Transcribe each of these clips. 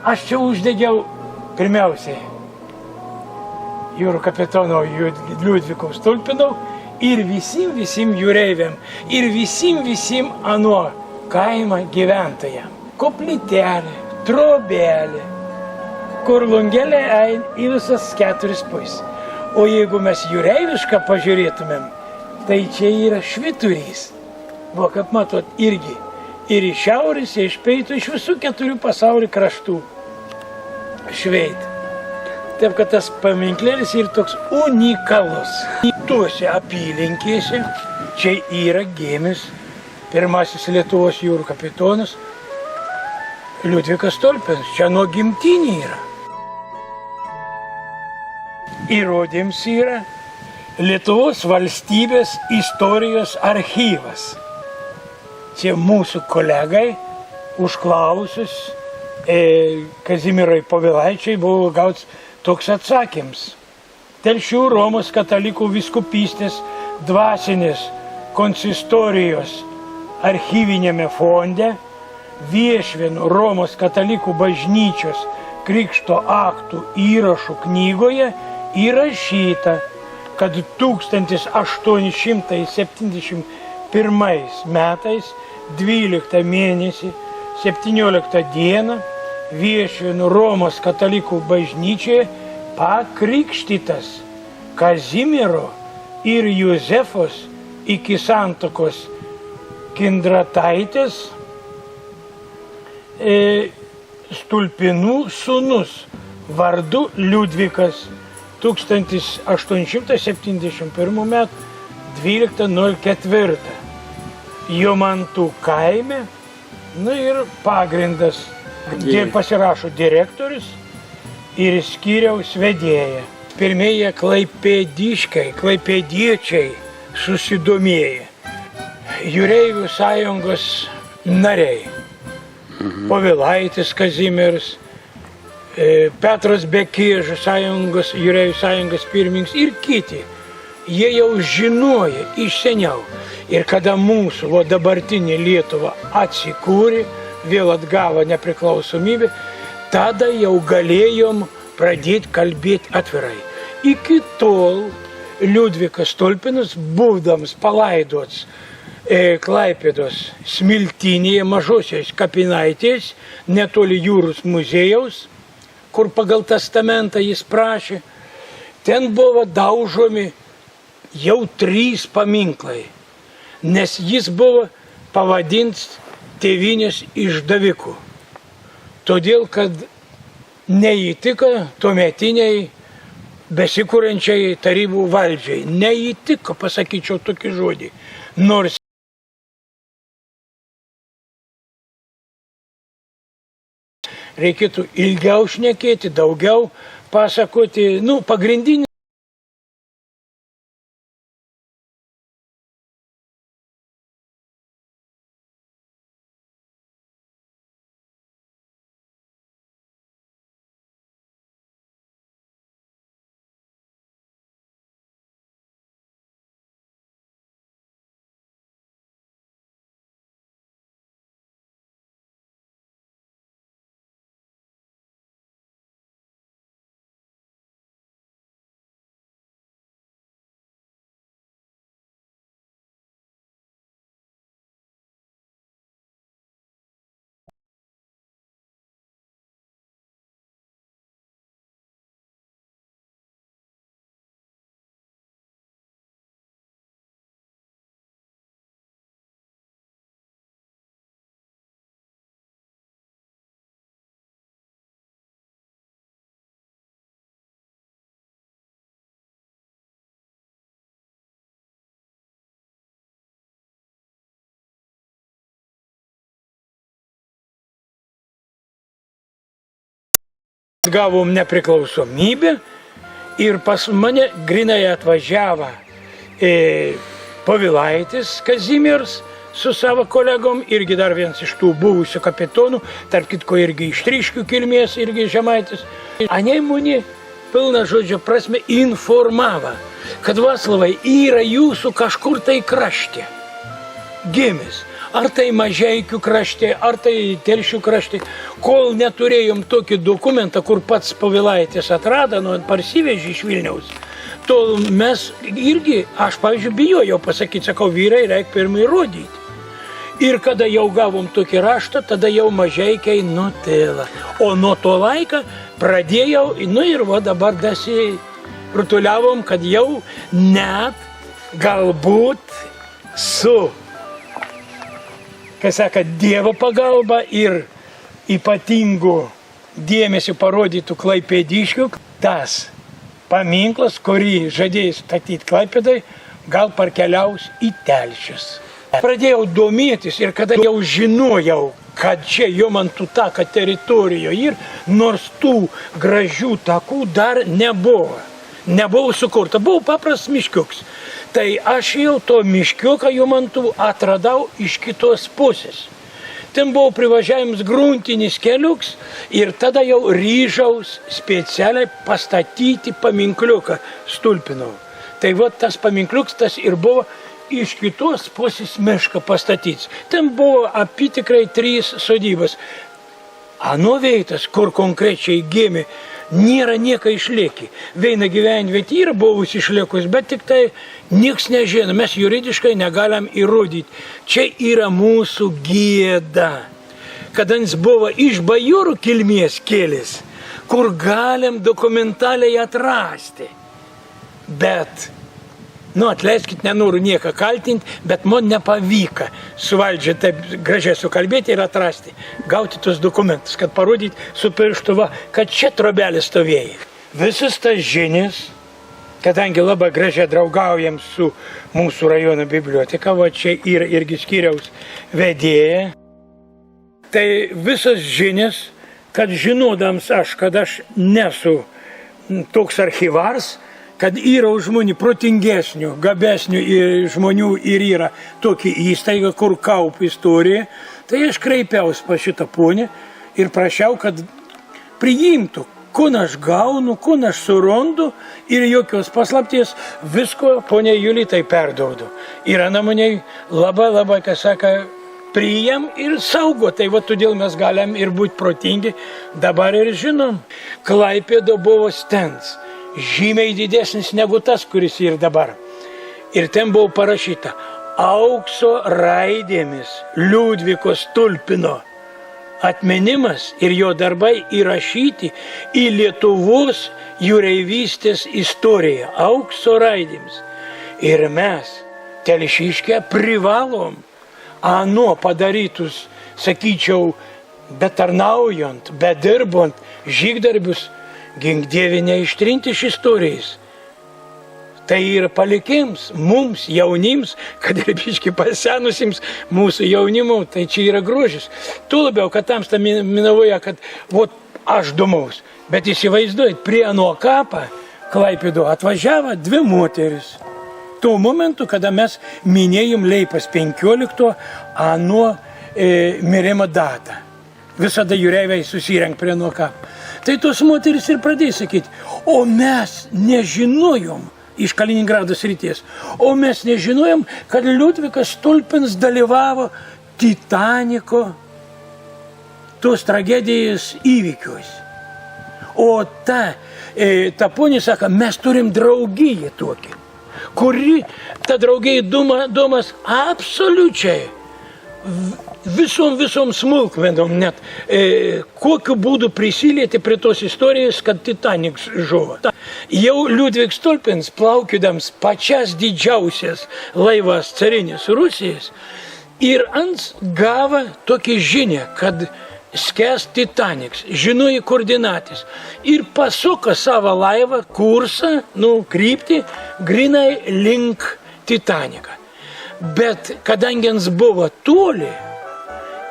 Aš čia uždegiau pirmiausiai jūrų kapitono Liudviko Stulpino ir visim jūreiviam, ir visim ano kaimo gyventojam. Koplytelė, trobelė, kur lungelė eina į visas 4 pusės. O jeigu mes jūreivišką pažiūrėtumėm, tai čia yra švyturys. Buvo, kaip matot, irgi. Ir iš šiaurės, ir iš pietų, iš visų 4 pasaulio kraštų šveitė. Taip, kad tas paminklėlis yra toks unikalus. Tuose apylinkėse čia yra gimęs pirmasis Lietuvos jūrų kapitonas Liudvikas Stulpinas. Čia nuo gimtinė yra. Įrodėms yra Lietuvos valstybės istorijos archyvas. Čia mūsų kolegai užklausus Kazimierui Povilaičiui buvo gauts toks atsakymas. Telšių Romos katalikų vyskupystės dvasinės konsistorijos archyvinėme fonde Viešvėnų Romos katalikų bažnyčios krikšto aktų įrašų knygoje įrašyta, kad 1871 metais 12 mėnesį 17 dieną Viešvėnų Romos katalikų bažnyčioje pakrikštytas Kazimiero ir Juzefos iki santuokos Kindrataitės Stulpinų sūnus vardu Liudvikas 1871 m. 12.04. Jomantų kaime, ir pagrindas, где pasirašo direktorius ir skyriaus vedėja. Pirmieji klaipėdiečiai susidomėję. Jūreivių sąjungos nariai. Povilaitis Kazimieras, Petras Bekėžas, jūreivių sąjungos pirmininkas ir kiti. Jie jau žinojo iš seniau. Ir kada mūsų dabartinė Lietuva atsikūrė, vėl atgavo nepriklausomybę, tada jau galėjom pradėti kalbėti atvirai. Iki tol Liudvikas Stulpinas, būdamas palaidots Klaipėdos Smiltynėje mažosios kapinaitės, netoli jūros muziejaus, kur pagal testamentą jis prašė, ten buvo daužomi jau 3 paminklai, nes jis buvo pavadintas tėvynės išdaviku. Todėl, kad neįtiko tuometiniai besikūrenčiai tarybų valdžiai. Neįtiko, pasakyčiau tokį žodį. Nors reikėtų ilgiau šnekėti, daugiau pasakoti, pagrindinį. Gavom nepriklausomybę ir pas mane grinai atvažiavo Povilaitis Kazimieras su savo kolegom, irgi dar vienas iš tų buvusių kapitonų, tarp kitko irgi iš Tryškių kilmės, irgi žemaitis. Anei mane pilna žodžio prasme informavo, kad Vaclavai yra jūsų kažkur tai krašte gimęs. ar tai Mažeikių krašte, ar tai Telšių krašte, kol neturėjom tokį dokumentą, kur pats Povilaitis atrado, parsivežė iš Vilniaus, tol mes irgi, aš pavyzdžiui bijojau pasakyti, sakau, vyrai, reikia pirmai rodyti. Ir kada jau gavom tokį raštą, tada jau Mažeikiai nutila. O nuo to laika pradėjau, ir dabar rutuliavom, kad jau net galbūt su, Dievo pagalba ir ypatingų dėmesį parodytų klaipėdiškių, tas paminklas, kurį žadėjai statyti Klaipėdai, gal parkeliaus į Telšius. Pradėjau domėtis ir kada jau žinojau, kad čia Jomantų tako teritorijoje ir nors tų gražių takų dar nebuvo sukurta, buvo paprastas miškiukas. Tai aš jau to miškiuką Jomantų atradau iš kitos pusės. Ten buvo privažiavimas gruntinis keliuks ir tada jau ryžaus specialiai pastatyti paminkliuką Stulpinau. Tai tas paminkliukas tas ir buvo iš kitos pusės mišką pastatyts. Ten buvo apytikrai 3 sodybos. Ano vietas, kur konkrečiai gimė, nėra nieko išlieki. Viena gyvenvietė yra buvusi išliekus, bet tik tai nieks nežino, mes juridiškai negalim įrodyti. Čia yra mūsų gėda. Kadangi buvo iš bajorų kilmės kėlis, kur galim dokumentaliai atrasti. Bet atleiskit, nenoriu nieką kaltinti, bet man nepavyko su valdžia taip gražiai sukalbėti ir atrasti, gauti tos dokumentus, kad parodyti su pirštu, kad čia trobelė stovėjo. Visas tas žinias, kadangi labai gražiai draugaujam su mūsų rajono biblioteka, čia yra irgi skyriaus vedėja, tai visas žinias, kad žinodams kad aš nesu toks archyvars, kad yra žmonių protingesnių, gabesnių žmonių ir yra tokia įstaiga, kur kaup istorija, tai aš kreipiausi pas šitą ponę ir prašiau, kad priimtų, kur aš gaunu, kur aš surandu ir jokios paslapties, visko ponė Julitai perdaudu. Ir ana mane labai, priim ir saugo, tai todėl mes galim ir būti protingi, dabar ir žinom, Klaipėda buvo stens. Žymiai didesnis negu tas, kuris yra dabar. Ir ten buvo parašyta aukso raidėmis Liudviko Stulpino atminimas ir jo darbai įrašyti į Lietuvos jūreivystės istoriją aukso raidėmis. Ir mes, telšiškę, privalom padarytus, sakyčiau, betarnaujant, bedirbant žygdarbius, gink Dieve neištrinti iš istorijos. Tai yra palikims mums, jaunims, kad ir biški pasenusiems mūsų jaunimo, tai čia yra grožis. Tuo labiau, kad tamsta minavoja, kad aš domaus. Bet įsivaizduojat, prie ano kapą Klaipėdo atvažiavo 2 moteris. Tuo momentu, kada mes minėjom Liepos 15 ano mirimo datą. Visada jūreiviai susirenk prie ano kapą. Tai tos moteris ir pradėjo sakyti, o mes nežinojom iš Kaliningrado srities, o mes nežinojom, kad Liudvikas Stulpinas dalyvavo Titaniko tos tragedijos įvykiuose. O ta ponė sako, mes turim draugiją tokį, kuri ta draugija domas absoliučiai visom smulkmenom net, kokiu būdu prisilieti prie tos istorijos, kad Titanikas žuvo. Jau Liudvikas Stulpinas, plaukydams pačias didžiausias laivas carinės Rusijos, ir ants gavo tokį žinią, kad skęs Titanikas, žinojo koordinatės ir pasuko savo laivą, kursą, kryptį, grinai link Titaniką. Bet kadangi jis buvo toli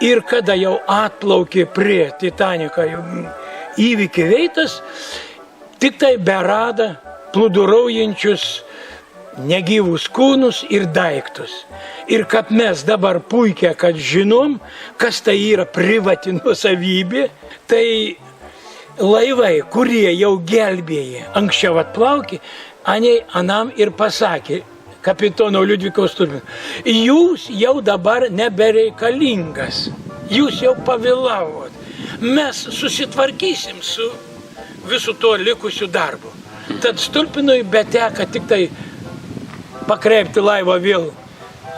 ir kada jau atplaukė prie Titaniko įvykį veitas, tik tai berada plūduraujančius negyvus kūnus ir daiktus. Ir kad mes dabar puikiai, kad žinom, kas tai yra privati nuosavybė, tai laivai, kurie jau gelbėję anksčiau atplaukė, anam ir pasakė, kapitono Liudviko Stulpino, jūs jau dabar nebereikalingas, jūs jau pavėlavot. Mes susitvarkysim su visu tuo likusiu darbu. Tad Stulpinui beteka tik tai pakreipti laivą vėl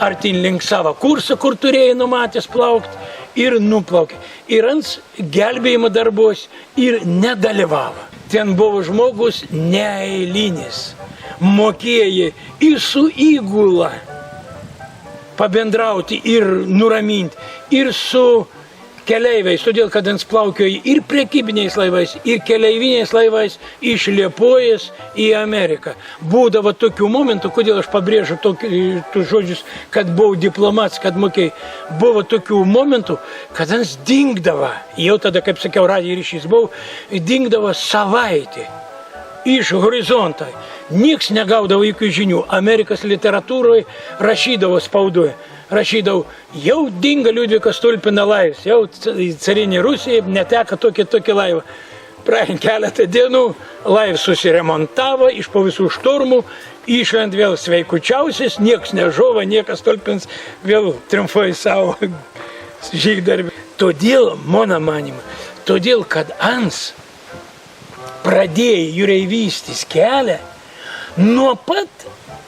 artin link savo kursą, kur turėjai numatęs plaukti, ir nuplaukė. Ir ant gelbėjimo darbos ir nedalyvavo. Ten buvo žmogus neeilinis. Mokėjai ir su įgula pabendrauti ir nuraminti, ir su keleiviais, todėl kad ant plaukioja ir prekybiniais laivais, ir keleiviniais laivais iš Liepojos į Ameriką. Būdavo tokių momentų, kodėl aš pabrėžiu tus žodžius, kad buvau diplomats, kad mokėjai. Buvo tokių momentų, kad ant dingdavo, jau tada, kaip sakiau, radijo ryšys buvo, dingdavo savaitė iš horizonto. Nieks negaudavo jokių žinių. Amerikos literatūroje rašydavo spaudoje. Rašydavau, jau dinga Liudviko Stulpino laivas, jau carinė Rusija neteka tokį laivą. Praėjant keletą dienų, laivas susiremontavo, iš po visų šturmų, išlent vėl sveikučiausias, nieks nežuvo, niekas Stulpinas vėl triumfuoja savo žygdarbį. Todėl, mano manima, todėl, kad Ans pradėjo jūreivystės kelią nuo pat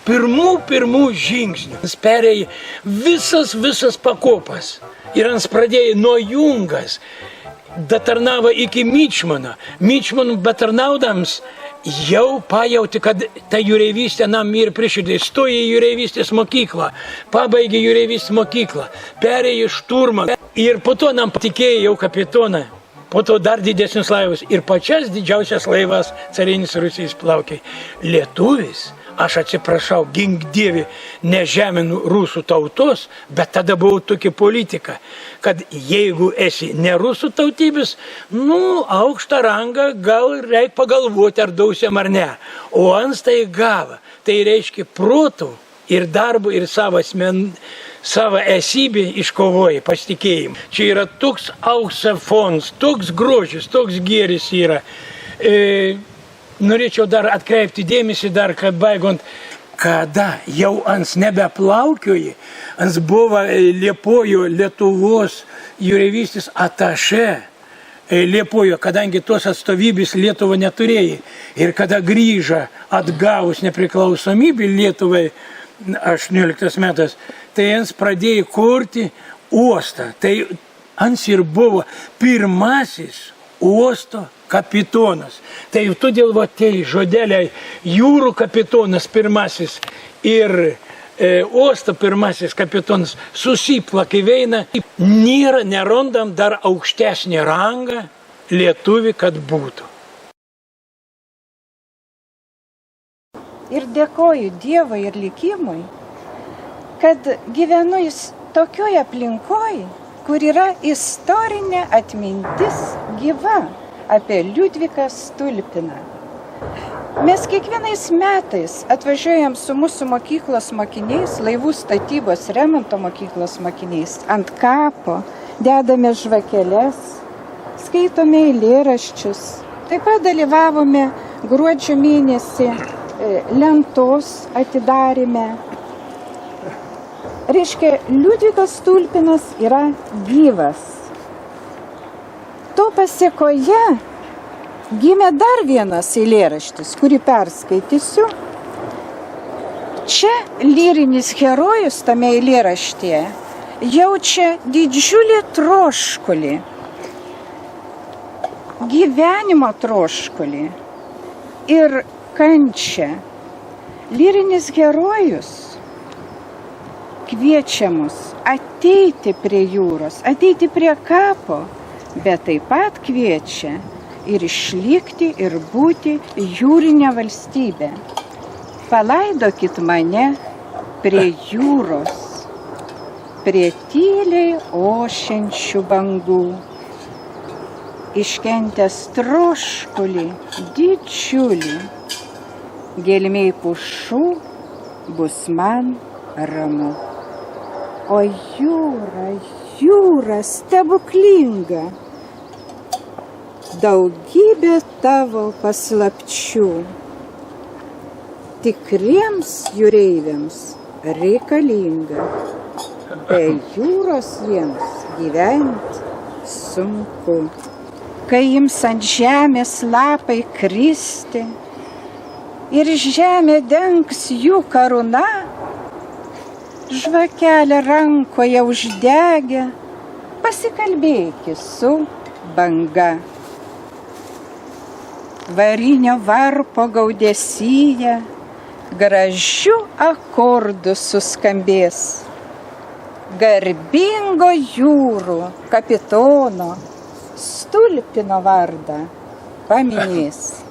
pirmų žingsnių. Jis perėjo visas pakopas. Ir jis pradėjo nuo Jungas, datarnavo iki Mičmano. Mičmanų betarnaudams jau pajauti, kad ta jūreivystė nam ir priširdė. Stojo į jūreivystės mokyklą, pabaigė jūreivystės mokyklą, perėjo šturmą. Ir po to nam patikėjo jau kapitoną. Po to dar didesnius laivus. Ir pačias didžiausias laivas carinis Rusijos plaukiai. Lietuvis, aš atsiprašau, gink Dievį, nežeminu rusų tautos, bet tada buvo tokia politika, kad jeigu esi ne rusų tautybės, aukštą rangą gal reikia pagalvoti, ar dausiam ar ne. O Ans tai gavo. Tai reiškia protų ir darbų ir savo esybę iškovoja pasitikėjimą. Čia yra toks aukso fonds, toks grožis, toks gėris yra. Norėčiau dar atkreipti dėmesį, kad baigant, kada jau Ans nebeplaukioja, Ans buvo Liepojo Lietuvos jūreivystės atašė Liepojo, kadangi tos atstovybės Lietuva neturėjo. Ir kada grįžo atgavus nepriklausomybę Lietuvai 18 metais, tai Ans pradėjo kurti uostą. Tai Ans ir buvo pirmasis uosto kapitonas. Tai todėl tie žodeliai jūrų kapitonas pirmasis ir uosto pirmasis kapitonas susiplakė veina. Nerandam dar aukštesnį rangą lietuvių, kad būtų. Ir dėkoju Dievui ir likimui, kad gyvenu tokioje aplinkoje, kur yra istorinė atmintis gyva apie Liudviką Stulpiną. Mes kiekvienais metais atvažiuojam su mūsų mokyklos mokiniais, laivų statybos remonto mokyklos mokiniais, ant kapo, dedame žvakeles, skaitome eilėraščius. Taip pat dalyvavome gruodžio mėnesį lentos atidarime. Reiškia, Liudvikas Stulpinas yra gyvas. To pasiekoje gimė dar vienas eilėraštis, kurį perskaitysiu. Čia lyrinis herojus tame eilėraštyje jaučia didžiulį troškulį, gyvenimo troškulį ir kančią. Lyrinis herojus kviečia mus ateiti prie jūros, ateiti prie kapo, bet taip pat kviečia ir išlikti ir būti jūrinė valstybė. Palaidokit mane prie jūros, prie tyliai ošiančių bangų, iškentęs troškulį didžiulį, gelmėj pušų bus man ramu. O jūra, jūra stebuklinga, daugybė tavo paslapčių. tikriems jūreiviams reikalinga. Be jūros jiems gyventi sunku. Kai ims ant žemės lapai kristi ir žemė dengs jų karūna, žvakelę rankoje uždegę, pasikalbėki su banga. Varinio varpo gaudesyje gražių akordų suskambės. Garbingo jūrų kapitono Stulpino vardą paminės.